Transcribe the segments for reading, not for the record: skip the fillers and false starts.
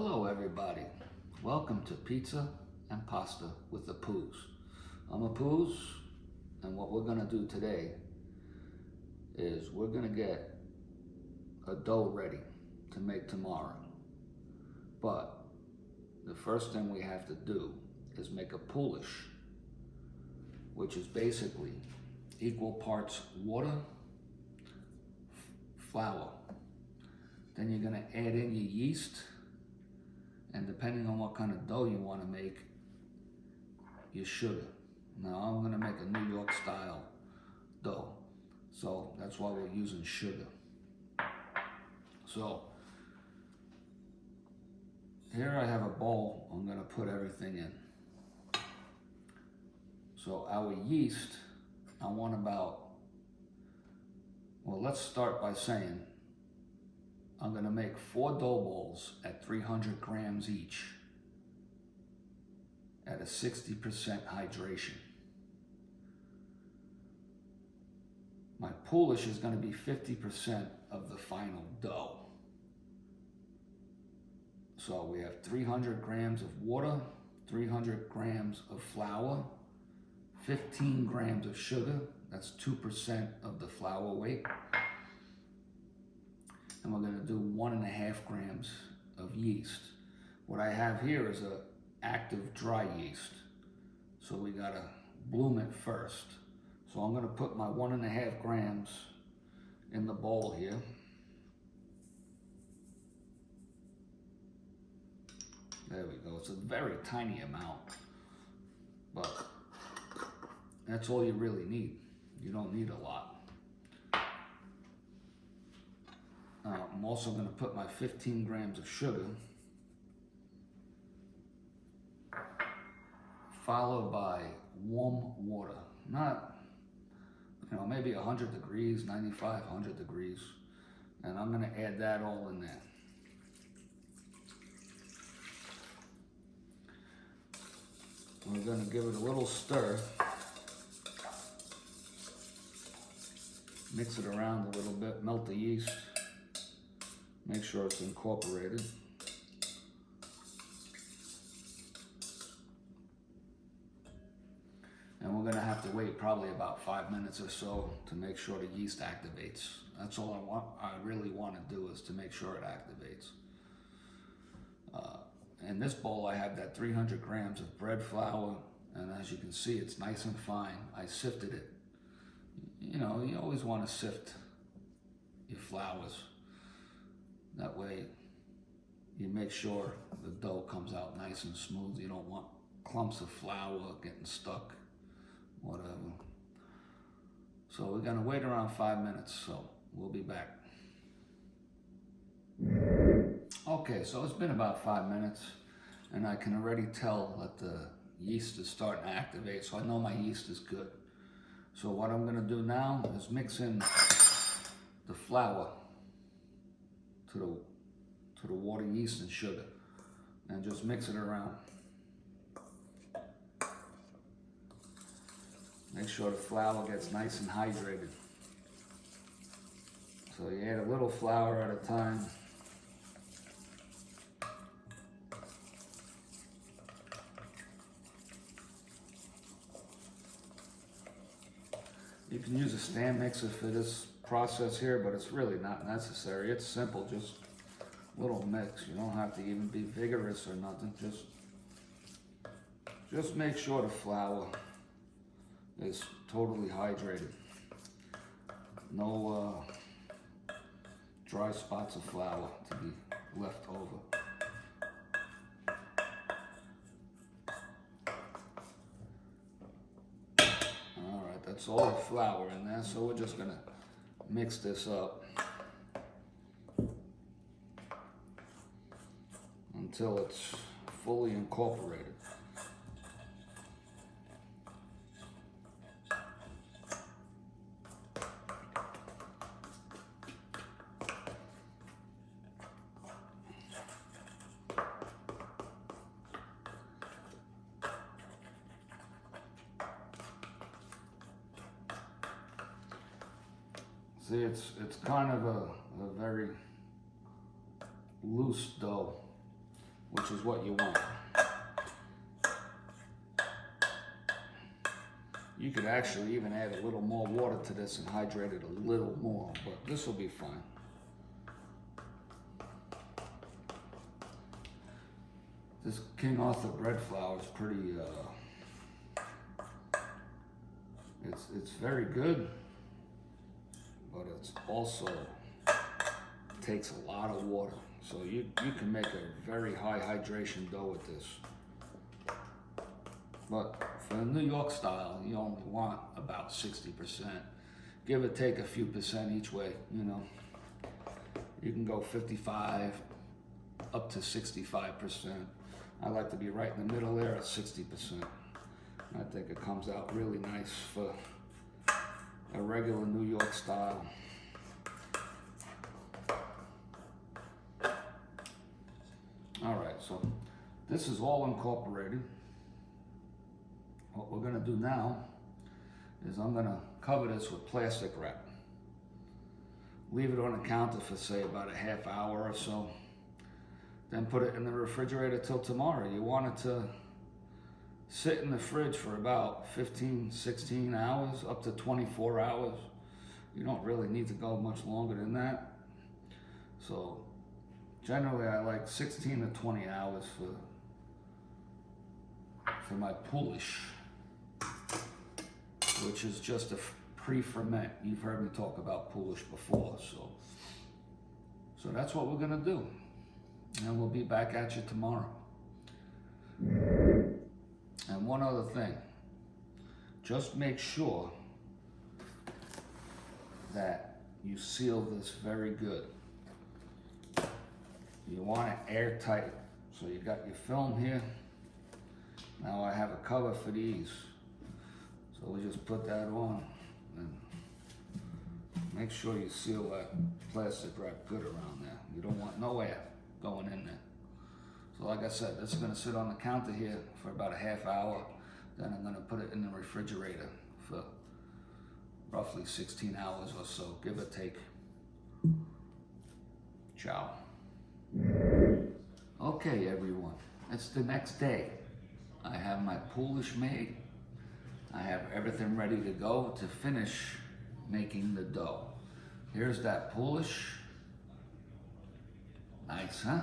Hello everybody, welcome to Pizza and Pasta with the Poos. I'm a Poos, and what we're gonna do today is we're gonna get a dough ready to make tomorrow. But the first thing we have to do is make a poolish, which is basically equal parts water, flour. Then you're gonna add in your yeast, and depending on what kind of dough you want to make, your sugar. Now I'm going to make a New York style dough, so that's why we're using sugar. So here I have a bowl I'm going to put everything in. So our yeast, I want about, well, let's start by saying I'm going to make 4 dough balls at 300 grams each at a 60% hydration. My poolish is going to be 50% of the final dough. So we have 300 grams of water, 300 grams of flour, 15 grams of sugar, that's 2% of the flour weight. And we're going to do 1.5 grams of yeast. What I have here is a active dry yeast, so we got to bloom it first. So I'm going to put my 1.5 grams in the bowl here. There we go. It's a very tiny amount, but that's all you really need. You don't need a lot. I'm also going to put my 15 grams of sugar, followed by warm water. Not, maybe 100 degrees, 95, 100 degrees. And I'm going to add that all in there. We're going to give it a little stir. Mix it around a little bit, melt the yeast. Make sure it's incorporated. And we're gonna have to wait probably about 5 minutes or so to make sure the yeast activates. That's all I really want to do, is to make sure it activates. In this bowl I have that 300 grams of bread flour, and as you can see it's nice and fine. I sifted it. You always want to sift your flours. That way you make sure the dough comes out nice and smooth. You don't want clumps of flour getting stuck, whatever. So we're gonna wait around 5 minutes, so we'll be back. Okay, so it's been about 5 minutes, and I can already tell that the yeast is starting to activate, so I know my yeast is good. So what I'm gonna do now is mix in the flour to the water, yeast, and sugar, and just mix it around. Make sure the flour gets nice and hydrated. So you add a little flour at a time. You can use a stand mixer for this process here, but it's really not necessary. It's simple, just a little mix. You don't have to even be vigorous or nothing. Just make sure the flour is totally hydrated. No dry spots of flour to be left over. Alright, that's all the flour in there, so we're just gonna mix this up until it's fully incorporated. See, it's kind of a very loose dough. which is what you want. You could actually even add a little more water to this and hydrate it a little more, but this will be fine. This King Arthur bread flour is pretty, it's very good, but it's also takes a lot of water. So you can make a very high hydration dough with this. But for the New York style, you only want about 60%. Give or take a few percent each way, you know. You can go 55 up to 65%. I like to be right in the middle there at 60%. I think it comes out really nice for a regular New York style. All right, so this is all incorporated. What we're gonna do now is I'm gonna cover this with plastic wrap. Leave it on the counter for say about a half hour or so. Then put it in the refrigerator till tomorrow. You want it to sit in the fridge for about 15, 16 hours, up to 24 hours. You don't really need to go much longer than that. So generally I like 16 to 20 hours for my poolish, which is just a pre-ferment. You've heard me talk about poolish before, so that's what we're gonna do. And we'll be back at you tomorrow. And one other thing, just make sure that you seal this very good. You want it airtight. So you got your film here. Now I have a cover for these. So we just put that on and make sure you seal that plastic wrap good around there. You don't want no air going in there. So like I said, this is gonna sit on the counter here for about a half hour. Then I'm gonna put it in the refrigerator for roughly 16 hours or so, give or take. Ciao. Okay, everyone, it's the next day. I have my poolish made. I have everything ready to go to finish making the dough. Here's that poolish. Nice, huh?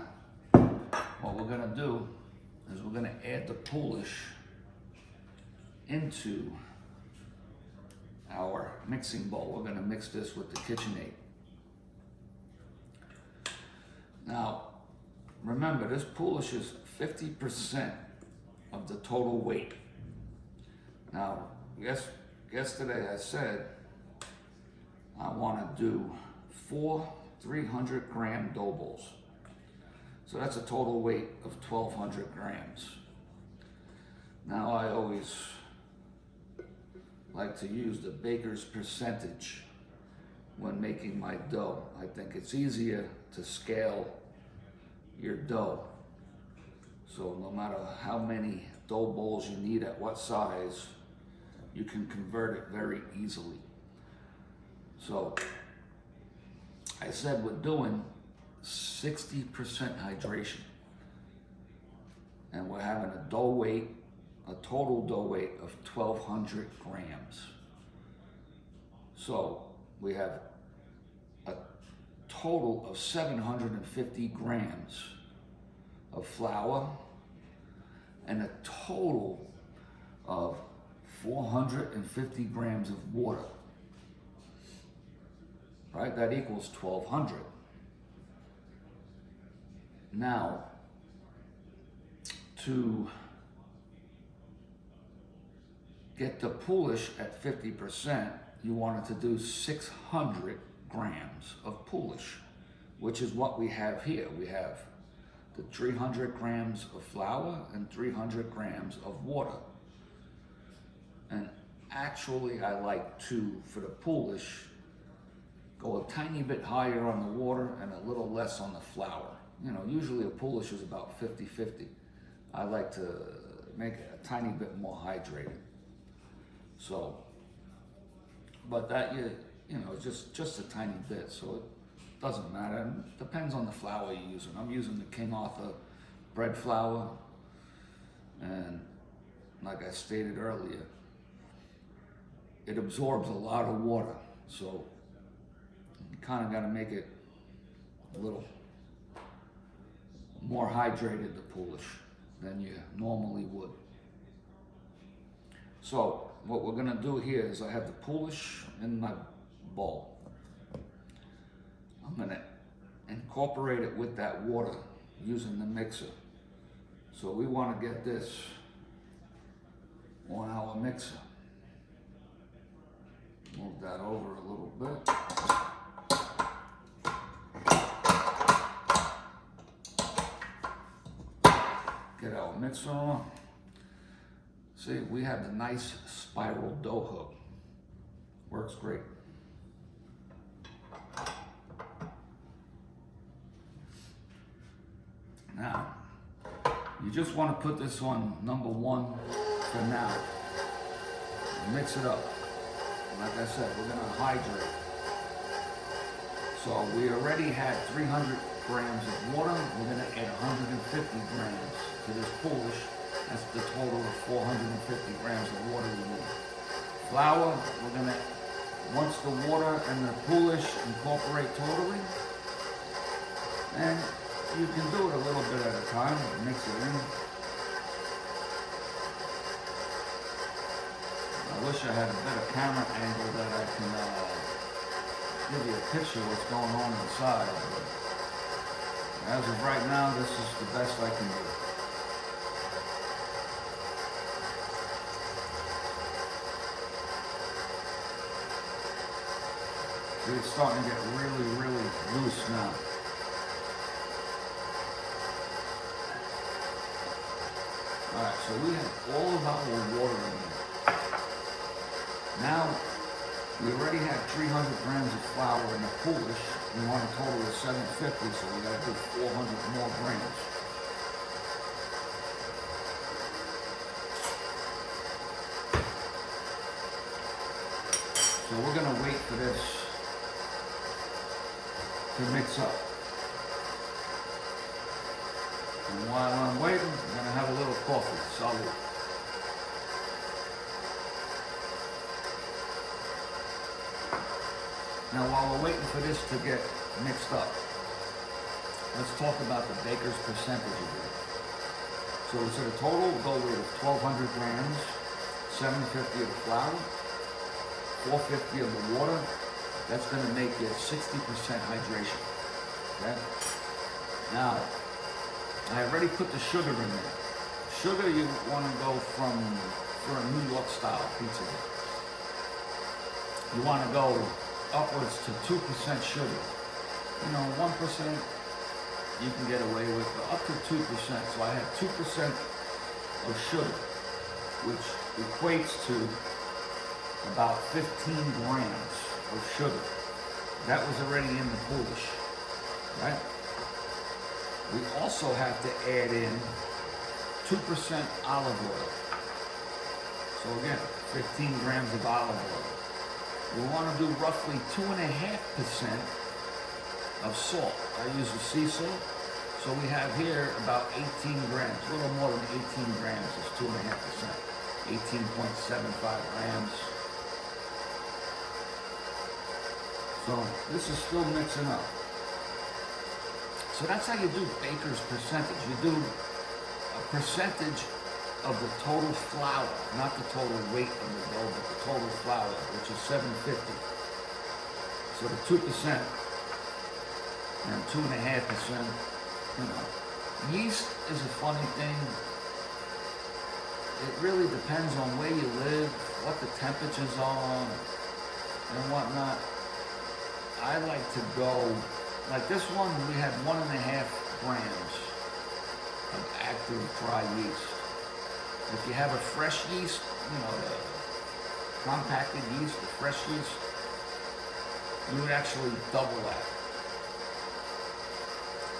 What we're gonna do is we're gonna add the poolish into our mixing bowl. We're gonna mix this with the KitchenAid. Now, remember, this poolish is 50% of the total weight. Now, yesterday I said I want to do 4 300-gram dough balls. So that's a total weight of 1,200 grams. Now I always like to use the baker's percentage when making my dough. I think it's easier to scale your dough. So no matter how many dough balls you need at what size, you can convert it very easily. So I said we're doing 60% hydration. And we're having a dough weight, a total dough weight of 1,200 grams. So we have a total of 750 grams of flour and a total of 450 grams of water. Right, that equals 1,200. Now, to get the poolish at 50%, you wanted to do 600 grams of poolish, which is what we have here. We have the 300 grams of flour and 300 grams of water. And actually, I like to, for the poolish, go a tiny bit higher on the water and a little less on the flour. You know, usually a poolish is about 50-50. I like to make it a tiny bit more hydrated. So, but that, you know, just a tiny bit, so it doesn't matter. And it depends on the flour you're using. I'm using the King Arthur bread flour, and like I stated earlier, it absorbs a lot of water, so you kind of got to make it a little more hydrated, the poolish, than you normally would. So what we're going to do here is I have the poolish in my bowl. I'm going to incorporate it with that water using the mixer. So we want to get this on our mixer. Move that over a little bit. Get our mixer on. See, we have the nice spiral dough hook. Works great. Now, you just want to put this on number 1 for now. Mix it up. Like I said, we're going to hydrate. So we already had 300 grams of water. We're going to add 150 grams to this poolish. That's the total of 450 grams of water we need. Flour, we're going to, once the water and the poolish incorporate totally, and you can do it a little bit at a time, mix it in. I wish I had a better camera angle that I can give you a picture of what's going on inside, but as of right now, this is the best I can do. It's starting to get really, really loose now. Alright, so we have all of our water in here. Now, we already had 300 grams of flour in the poolish. We want a total of 750, so we got to do 400 more grams. So we're going to wait for this to mix up. And while I'm waiting, I'm going to have a little coffee. Salud. Now while we're waiting for this to get mixed up, let's talk about the baker's percentage of it. So we said a total go weight of 1,200 grams, 750 of the flour, 450 of the water. That's going to make it 60% hydration. Okay? Now, I already put the sugar in there. Sugar, you want to go for a New York style pizza. You want to go upwards to 2% sugar. You know, 1% you can get away with, but up to 2%. So I had 2% of sugar, which equates to about 15 grams of sugar. That was already in the poolish, right? We also have to add in 2% olive oil. So again, 15 grams of olive oil. We want to do roughly 2.5% of salt. I use the sea salt. So we have here about 18 grams, a little more than 18 grams is 2.5%. 18.75 grams. So this is still mixing up. So that's how you do baker's percentage. You do a percentage of the total flour, not the total weight of the dough, but the total flour, which is 750. So the 2% and 2.5%, you know. Yeast is a funny thing. It really depends on where you live, what the temperatures are, and whatnot. I like to go, like this one, we had 1.5 grams of active dry yeast. If you have a fresh yeast, you know, the compacted yeast, the fresh yeast, you would actually double that,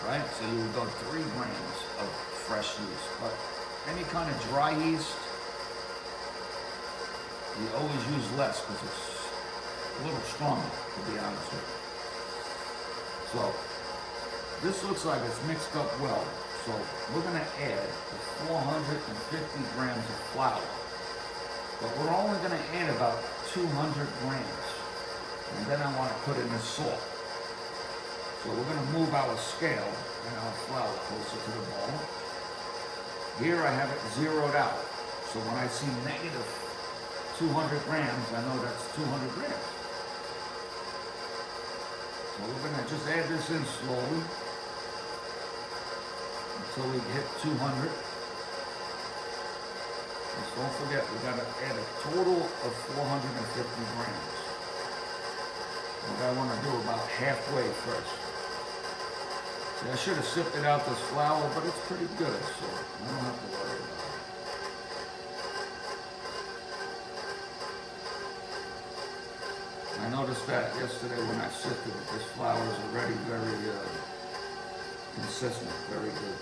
right? So you would go 3 grams of fresh yeast. But any kind of dry yeast, you always use less because it's a little stronger, to be honest with you. So this looks like it's mixed up well. So we're going to add the 450 grams of flour, but we're only going to add about 200 grams. And then I want to put in the salt. So we're going to move our scale and our flour closer to the bowl. Here I have it zeroed out. So when I see negative 200 grams, I know that's 200 grams. So we're going to just add this in slowly until we hit 200. Just don't forget, we got to add a total of 450 grams. What I want to do about halfway first. See, I should have sifted out this flour, but it's pretty good, so I don't have to worry about it. I noticed that yesterday when I sifted it, this flour is already very consistent, very good.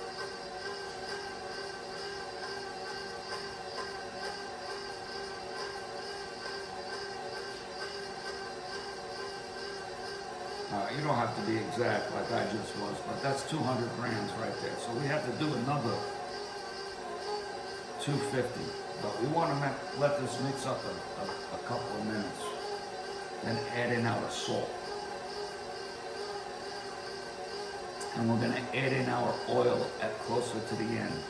You don't have to be exact like I just was, but that's 200 grams right there. So we have to do another 250, but we want to let this mix up a couple of minutes. Then add in our salt. And we're going to add in our oil at closer to the end.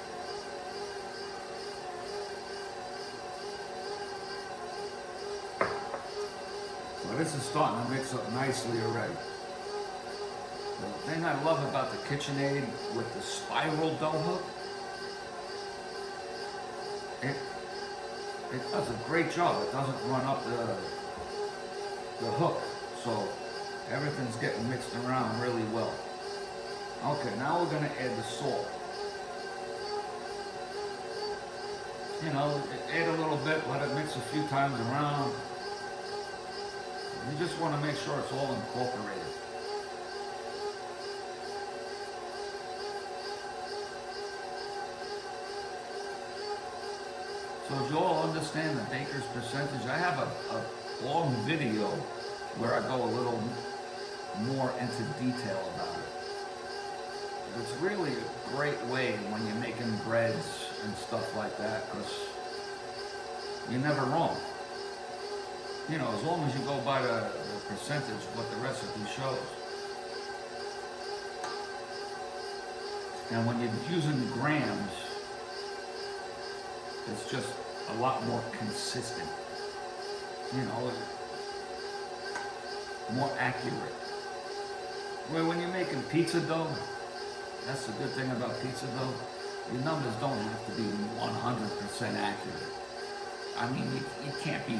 So this is starting to mix up nicely already. The thing I love about the KitchenAid with the spiral dough hook, it does a great job. It doesn't run up the hook, so everything's getting mixed around really well. Okay, now we're going to add the salt. You know, add a little bit, let it mix a few times around. You just want to make sure it's all incorporated. So as you all understand the baker's percentage, I have a long video where I go a little more into detail about it. It's really a great way when you're making breads and stuff like that, because you're never wrong. You know, as long as you go by the percentage, what the recipe shows. And when you're using grams, it's just a lot more consistent. You know, more accurate. Where when you're making pizza dough, that's the good thing about pizza dough, your numbers don't have to be 100% accurate. I mean, you can't be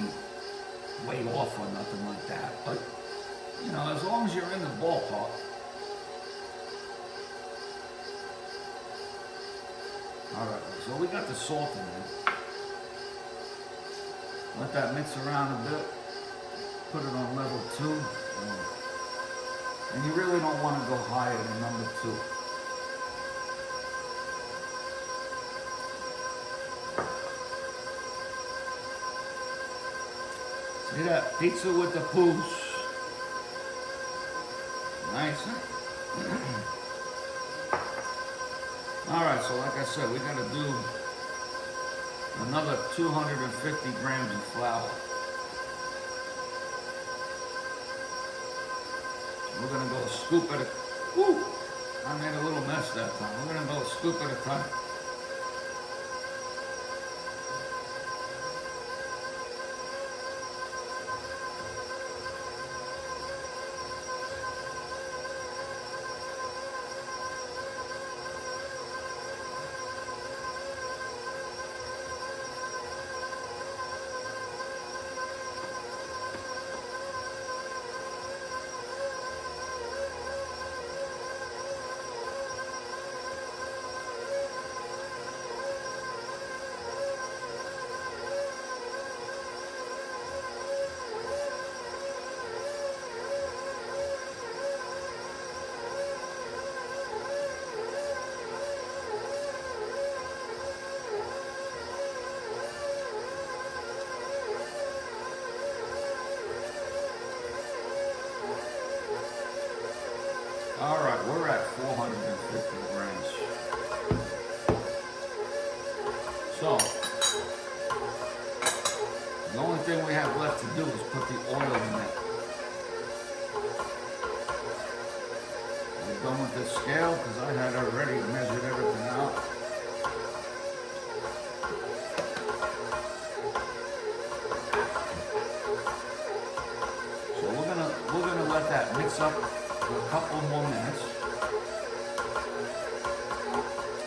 way off or nothing like that, but, you know, as long as you're in the ballpark. Alright, so we got the salt in there. Let that mix around a bit. Put it on level 2. And you really don't want to go higher than number 2. See that? Pizza with the poos. Nice, huh? Alright, so like I said, we got to do another 250 grams of flour. We're going to go a scoop at a... Woo! I made a little mess that time. We're going to go a scoop at a time. So, the only thing we have left to do is put the oil in it. We're done with this scale because I had already measured everything out. So we're gonna let that mix up for a couple more minutes.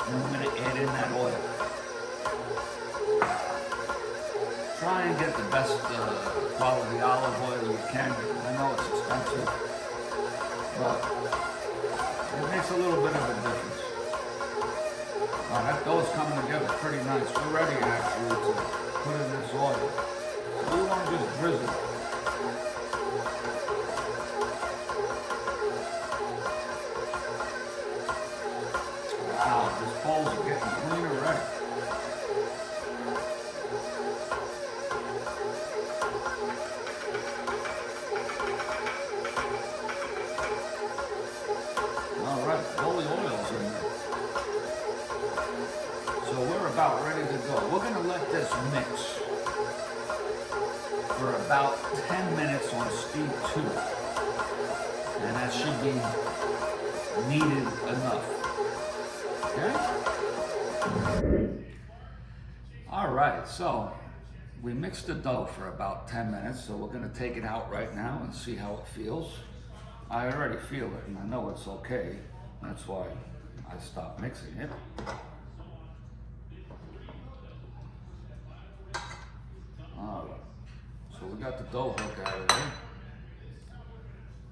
And we're gonna add in that oil. Try and get the best quality olive oil you can. I know it's expensive, but it makes a little bit of a difference. That dough's coming together pretty nice. We're ready actually to put in this oil. So we want to just drizzle it. Wow, this bowl's getting clean already. Alright, all the oil's in there. So we're about ready to go. We're gonna let this mix for about 10 minutes on speed 2. And that should be needed enough. Okay? Alright, so we mixed the dough for about 10 minutes, so we're gonna take it out right now and see how it feels. I already feel it and I know it's okay. That's why I stopped mixing it. Alright, so we got the dough hook out of there.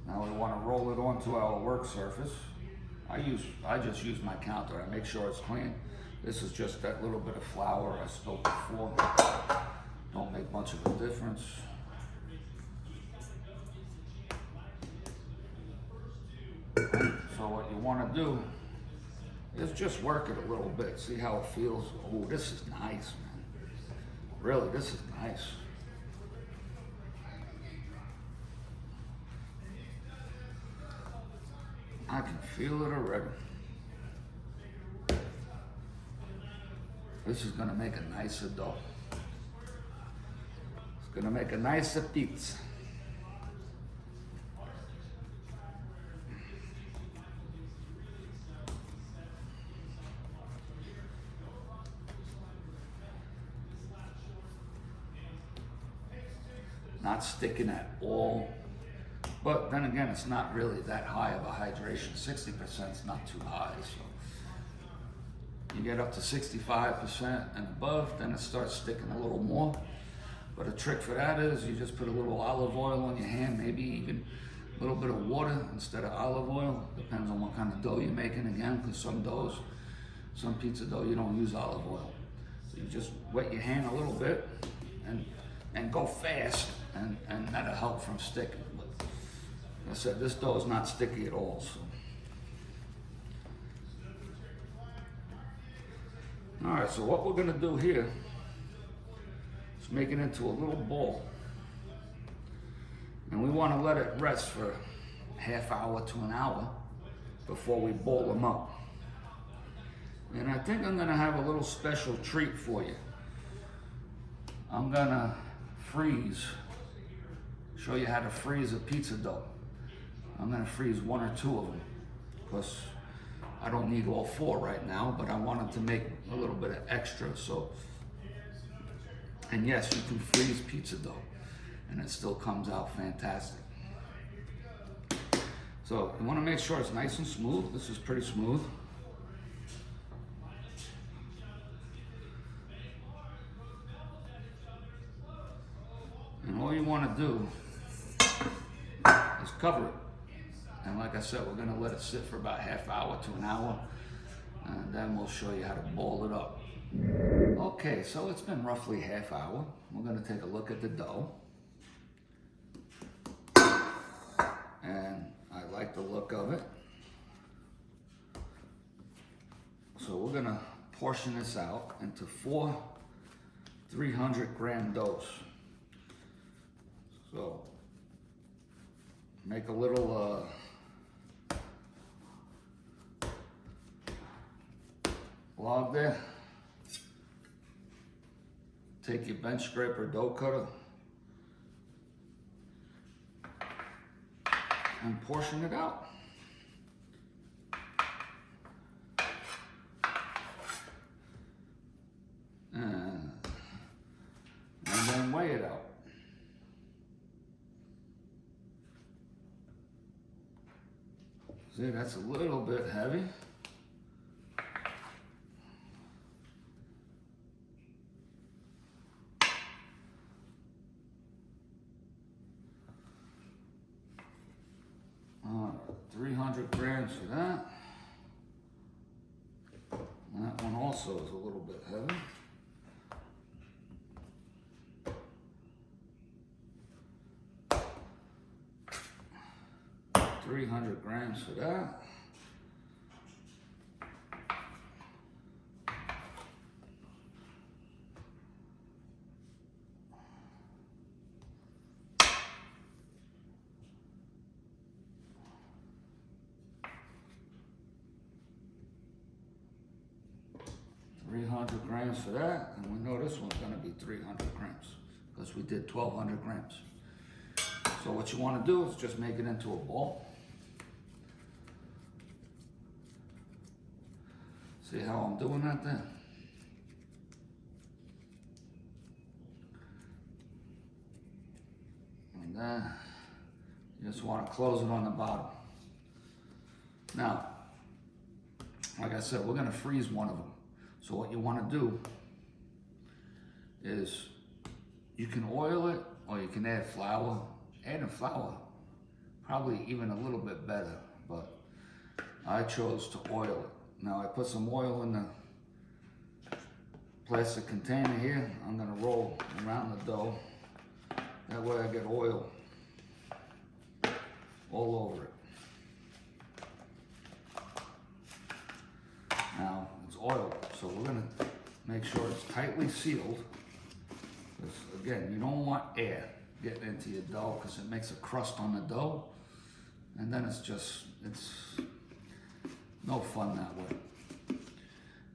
Now we want to roll it onto our work surface. I just use my counter. I make sure it's clean. This is just that little bit of flour I spilled before. Don't make much of a difference. So what you want to do is just work it a little bit. See how it feels. Oh, this is nice, man. Really, this is nice. I can feel it already. This is gonna make a nicer dough. It's gonna make a nicer pizza. Not sticking at all. But then again, it's not really that high of a hydration. 60% is not too high. So you get up to 65% and above, then it starts sticking a little more. But a trick for that is you just put a little olive oil on your hand, maybe even a little bit of water instead of olive oil. Depends on what kind of dough you're making again, because some pizza dough, you don't use olive oil. So you just wet your hand a little bit and go fast, and that'll help from sticking. But like I said, this dough is not sticky at all. So. All right, so what we're gonna do here is make it into a little ball. And we wanna let it rest for a half hour to an hour before we bowl them up. And I think I'm gonna have a little special treat for you. I'm gonna show you how to freeze a pizza dough. I'm gonna freeze 1 or 2 of them because I don't need all 4 right now, but I wanted to make a little bit of extra. So, and yes, you can freeze pizza dough and it still comes out fantastic. So you wanna make sure it's nice and smooth. This is pretty smooth. And all you want to do is cover it. And like I said, we're going to let it sit for about half hour to an hour. And then we'll show you how to bowl it up. Okay, so it's been roughly half hour. We're going to take a look at the dough. And I like the look of it. So we're going to portion this out into 4 300-gram doughs. So make a little log there. take your bench scraper dough cutter and portion it out. And then weigh it out. See, that's a little bit heavy. All right, 300 grams for that. That one also is a little bit heavy. $300 grams for that. $300 for that, and we know this one's going to be 300 grams because we did 1,200 grams. So what you want to do is just make it into a ball. See how I'm doing that there? And then you just want to close it on the bottom. Now, like I said, we're going to freeze one of them. So what you want to do is you can oil it or you can add flour. Adding flour, probably even a little bit better, but I chose to oil it. Now I put some oil in the plastic container here. I'm gonna roll around the dough. That way I get oil all over it. Now it's oiled, so we're gonna make sure it's tightly sealed. Because again, you don't want air getting into your dough because it makes a crust on the dough, and then it's no fun that way.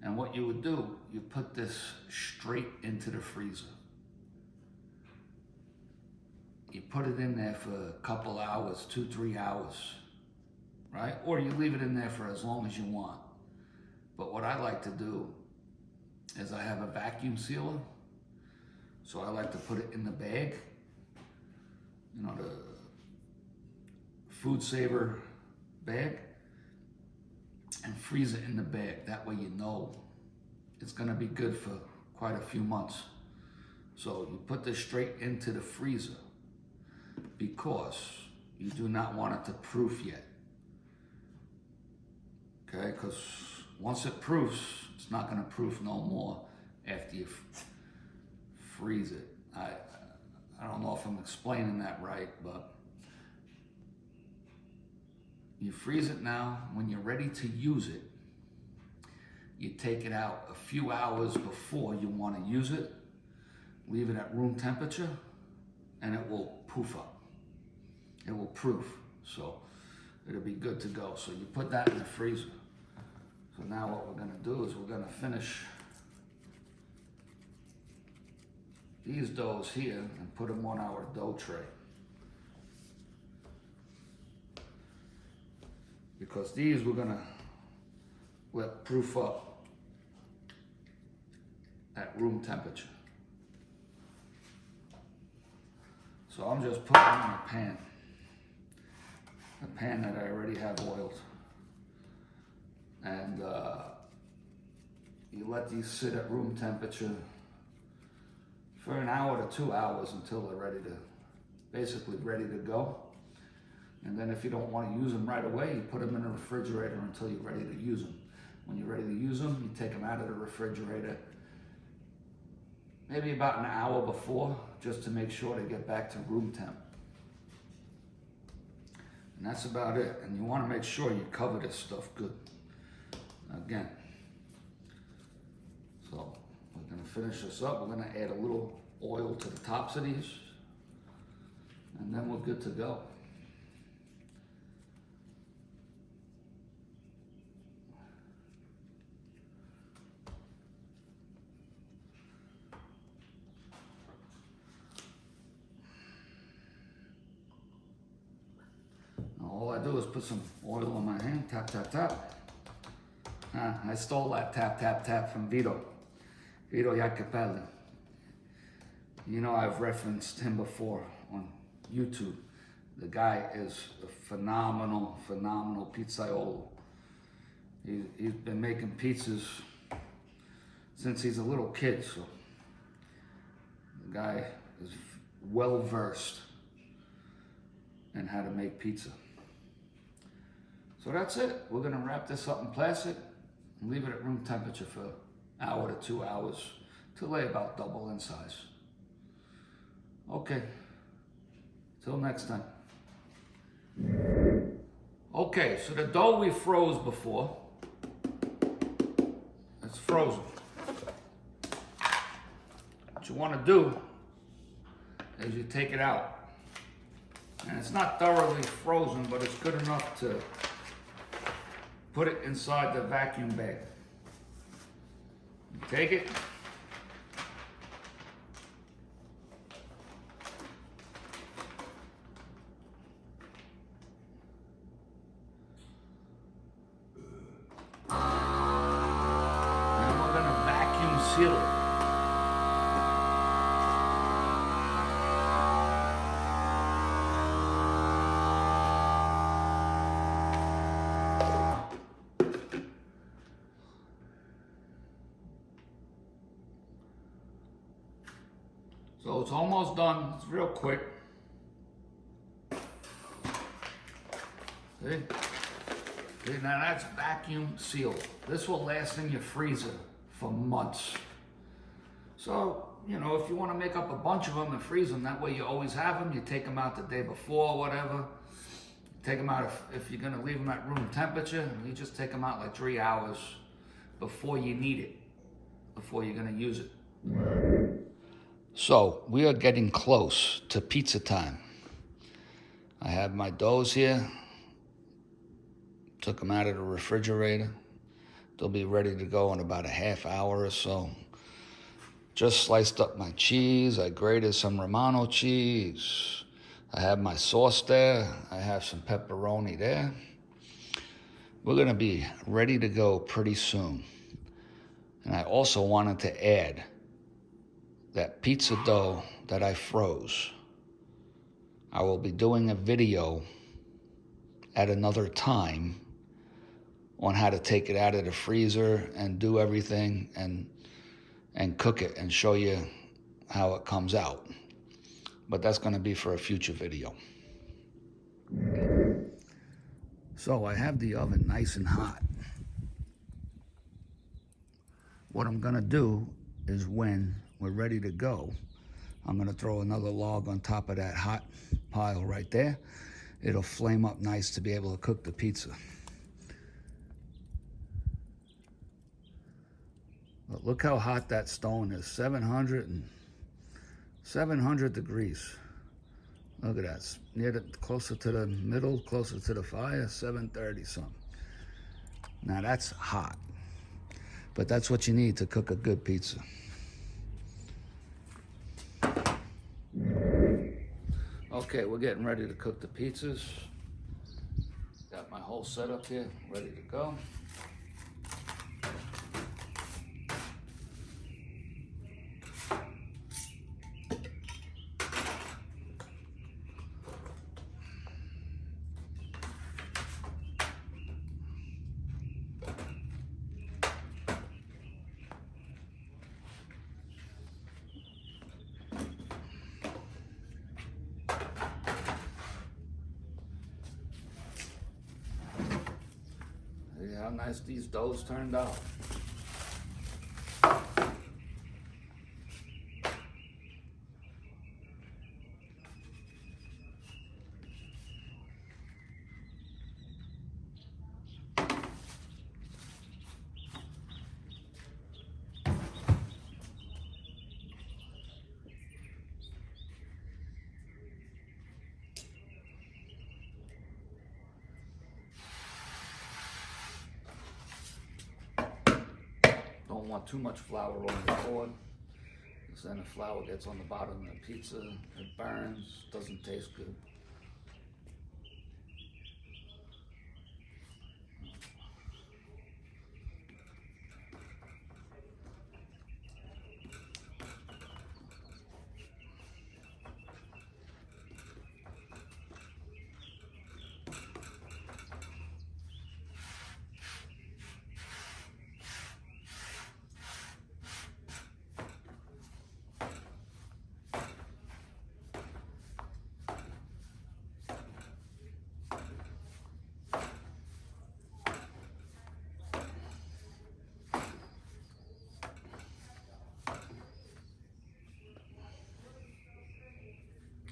And what you would do, you put this straight into the freezer. You put it in there for a couple hours, 2-3 hours, right? Or you leave it in there for as long as you want. But what I like to do is I have a vacuum sealer, so I like to put it in the bag. You know, the food saver bag, and freeze it in the bag. That way you know it's gonna be good for quite a few months. So you put this straight into the freezer because you do not want it to proof yet. Okay, because once it proofs, it's not gonna proof no more after you freeze it. I don't know if I'm explaining that right, but you freeze it now. When you're ready to use it, you take it out a few hours before you want to use it, leave it at room temperature, and it will poof up. It will proof, so it'll be good to go. So you put that in the freezer. So now what we're gonna do is we're gonna finish these doughs here and put them on our dough tray. Because these we're gonna let proof up at room temperature. So I'm just putting them in a pan that I already have oiled. And you let these sit at room temperature for an hour to 2 hours until they're basically ready to go. And then if you don't want to use them right away, you put them in the refrigerator until you're ready to use them. When you're ready to use them, you take them out of the refrigerator maybe about an hour before, just to make sure they get back to room temp. And that's about it. And you want to make sure you cover this stuff good. Again. So we're going to finish this up. We're going to add a little oil to the tops of these, and then we're good to go. I do is put some oil on my hand, tap, tap, tap. I stole that tap, tap, tap from Vito Iacopelli. You know, I've referenced him before on YouTube. The guy is a phenomenal pizzaiolo. He's been making pizzas since he's a little kid, so the guy is well versed in how to make pizza. So that's it. We're gonna wrap this up in plastic and leave it at room temperature for an hour to 2 hours till they about double in size. Okay, till next time. Okay, so the dough we froze before, it's frozen. What you want to do is you take it out. And it's not thoroughly frozen, but it's good enough to put it inside the vacuum bag. You take it. And we're gonna vacuum seal it. So it's almost done. It's real quick. See? See, now that's vacuum sealed. This will last in your freezer for months. So, you know, if you want to make up a bunch of them and freeze them, that way you always have them. You take them out the day before, whatever. Take them out if you're going to leave them at room temperature. You just take them out like 3 hours before you need it, before you're going to use it. So we are getting close to pizza time. I have my doughs here. Took them out of the refrigerator. They'll be ready to go in about a half hour or so. Just sliced up my cheese. I grated some Romano cheese. I have my sauce there. I have some pepperoni there. We're gonna be ready to go pretty soon. And I also wanted to add that pizza dough that I froze. I will be doing a video at another time on how to take it out of the freezer and do everything and cook it and show you how it comes out. But that's going to be for a future video. So I have the oven nice and hot. What I'm going to do is when we're ready to go, I'm going to throw another log on top of that hot pile right there. It'll flame up nice to be able to cook the pizza. But look how hot that stone is, 700 degrees. Look at that, closer to the middle, closer to the fire, 730 something. Now that's hot, but that's what you need to cook a good pizza. Okay, we're getting ready to cook the pizzas. Got my whole setup here, ready to go. See how nice these doughs turned out. Don't want too much flour on the board, because then the flour gets on the bottom of the pizza, it burns, doesn't taste good.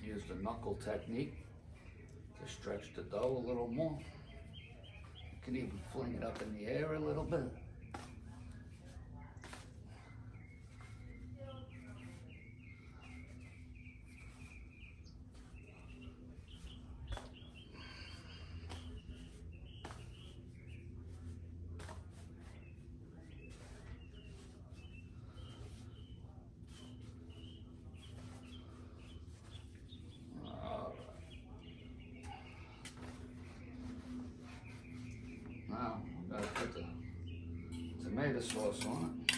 Use the knuckle technique to stretch the dough a little more. You can even fling it up in the air a little bit. Now, we gotta put the tomato sauce on it.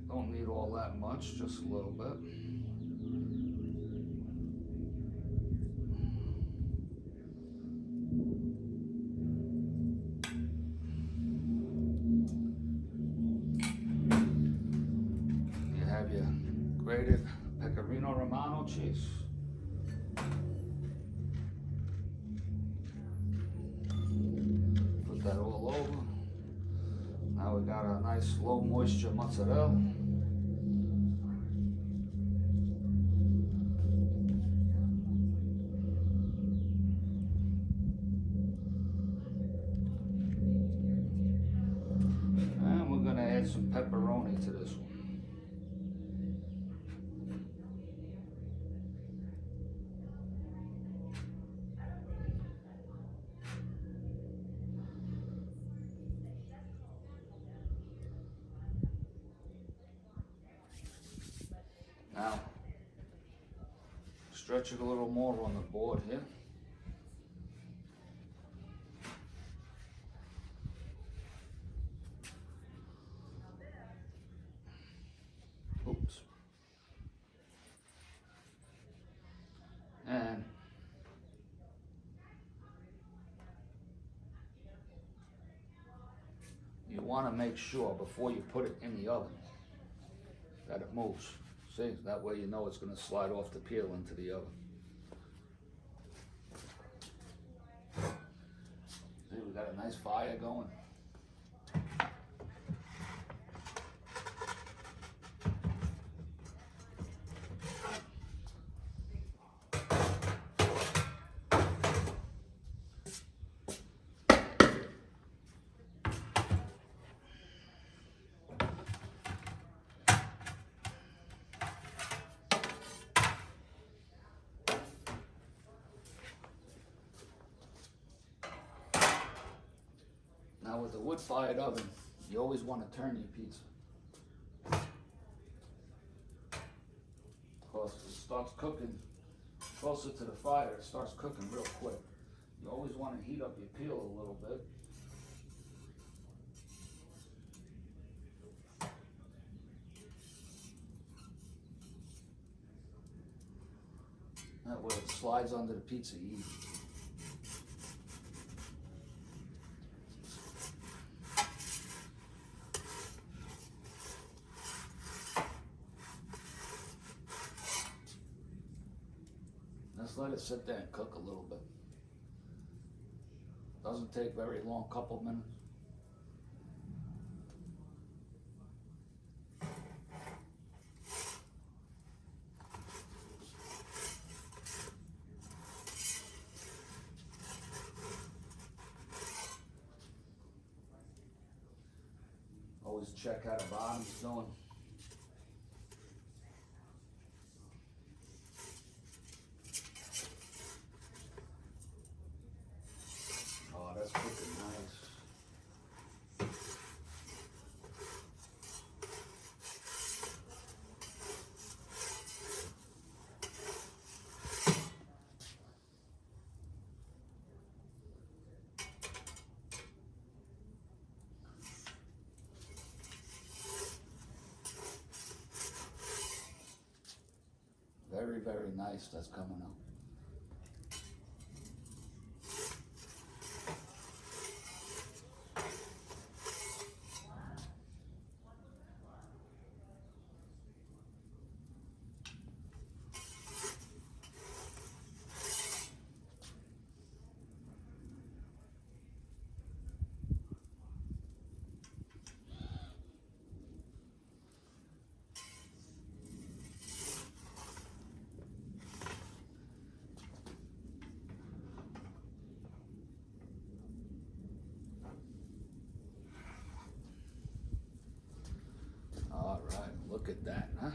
Don't need all that much, just a little bit. You have your grated Pecorino Romano cheese. Put that all over. Now we got a nice low moisture mozzarella. And we're gonna add some pepperoni to this one. Now, stretch it a little more on the board here. Oops. And you want to make sure before you put it in the oven that it moves. See, that way you know it's going to slide off the peel into the oven. See, we got a nice fire going. Now with the wood-fired oven, you always want to turn your pizza. Because it starts cooking closer to the fire, it starts cooking real quick. You always want to heat up your peel a little bit. That way it slides under the pizza easy. Just let it sit there and cook a little bit. Doesn't take very long, couple minutes. Always check how the bottom's doing. Oh, that's cooking nice. Very, very nice. That's coming up. Look at that, huh?